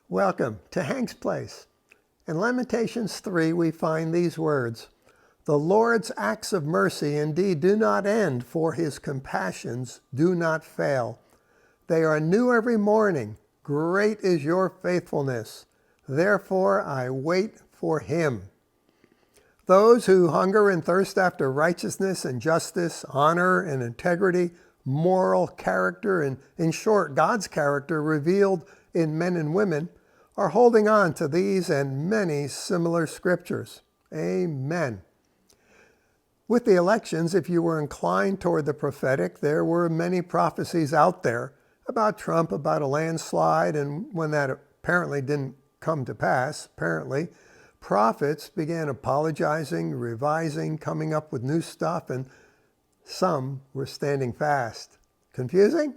Welcome to Hank's Place. In Lamentations 3, we find these words, "The Lord's acts of mercy indeed do not end, for his compassions do not fail. They are new every morning. Great is your faithfulness. Therefore I wait for him." Those who hunger and thirst after righteousness and justice, honor and integrity, moral character, and in short, God's character revealed in men and women, are holding on to these and many similar scriptures. Amen. With the elections, if you were inclined toward the prophetic, there were many prophecies out there about Trump, about a landslide, and when that apparently didn't come to pass, prophets began apologizing, revising, coming up with new stuff, and some were standing fast. Confusing?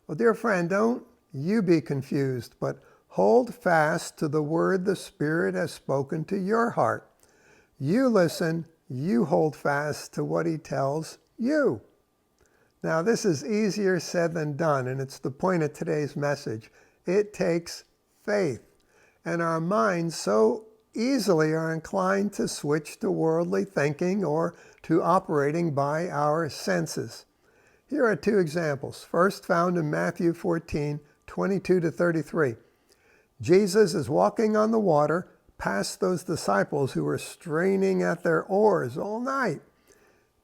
Well, dear friend, don't you be confused, but hold fast to the word the Spirit has spoken to your heart. You listen, you hold fast to what he tells you. Now, this is easier said than done, and it's the point of today's message. It takes faith, and our minds so easily are inclined to switch to worldly thinking or to operating by our senses. Here are two examples. First, found in Matthew 14, 22 to 33. Jesus is walking on the water past those disciples who were straining at their oars all night.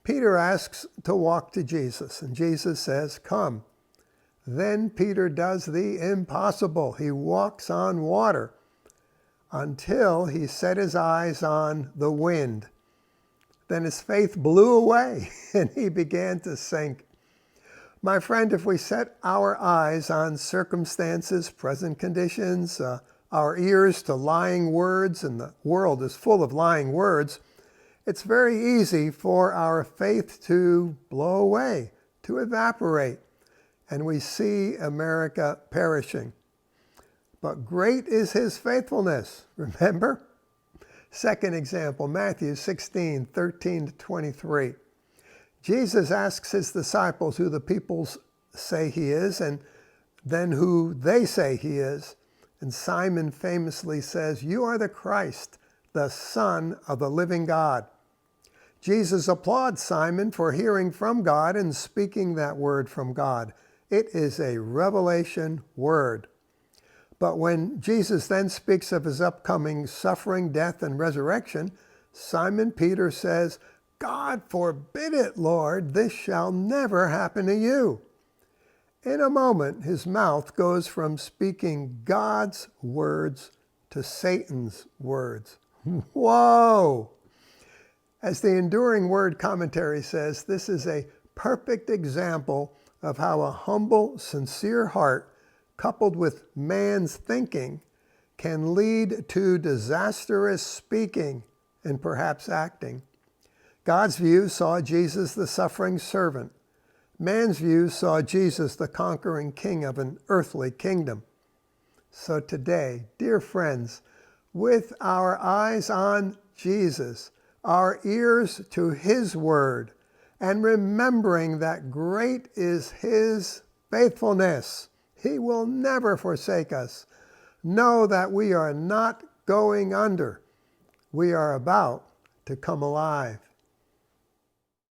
Peter asks to walk to Jesus, and Jesus says, "Come." Then Peter does the impossible. He walks on water until he set his eyes on the wind. Then his faith blew away, and he began to sink. My friend, if we set our eyes on circumstances, present conditions, our ears to lying words, and the world is full of lying words, it's very easy for our faith to blow away, to evaporate, and we see America perishing. But great is his faithfulness, remember? Second example, Matthew 16, 13 to 23. Jesus asks his disciples who the people say he is and then who they say he is. And Simon famously says, "You are the Christ, the Son of the living God." Jesus applauds Simon for hearing from God and speaking that word from God. It is a revelation word. But when Jesus then speaks of his upcoming suffering, death, and resurrection, Simon Peter says, "God forbid it, Lord, this shall never happen to you." In a moment, his mouth goes from speaking God's words to Satan's words. Whoa! As the Enduring Word commentary says, this is a perfect example of how a humble, sincere heart, coupled with man's thinking, can lead to disastrous speaking and perhaps acting. God's view saw Jesus the suffering servant. Man's view saw Jesus the conquering king of an earthly kingdom. So today, dear friends, with our eyes on Jesus, our ears to his word, and remembering that great is his faithfulness, he will never forsake us, know that we are not going under. We are about to come alive.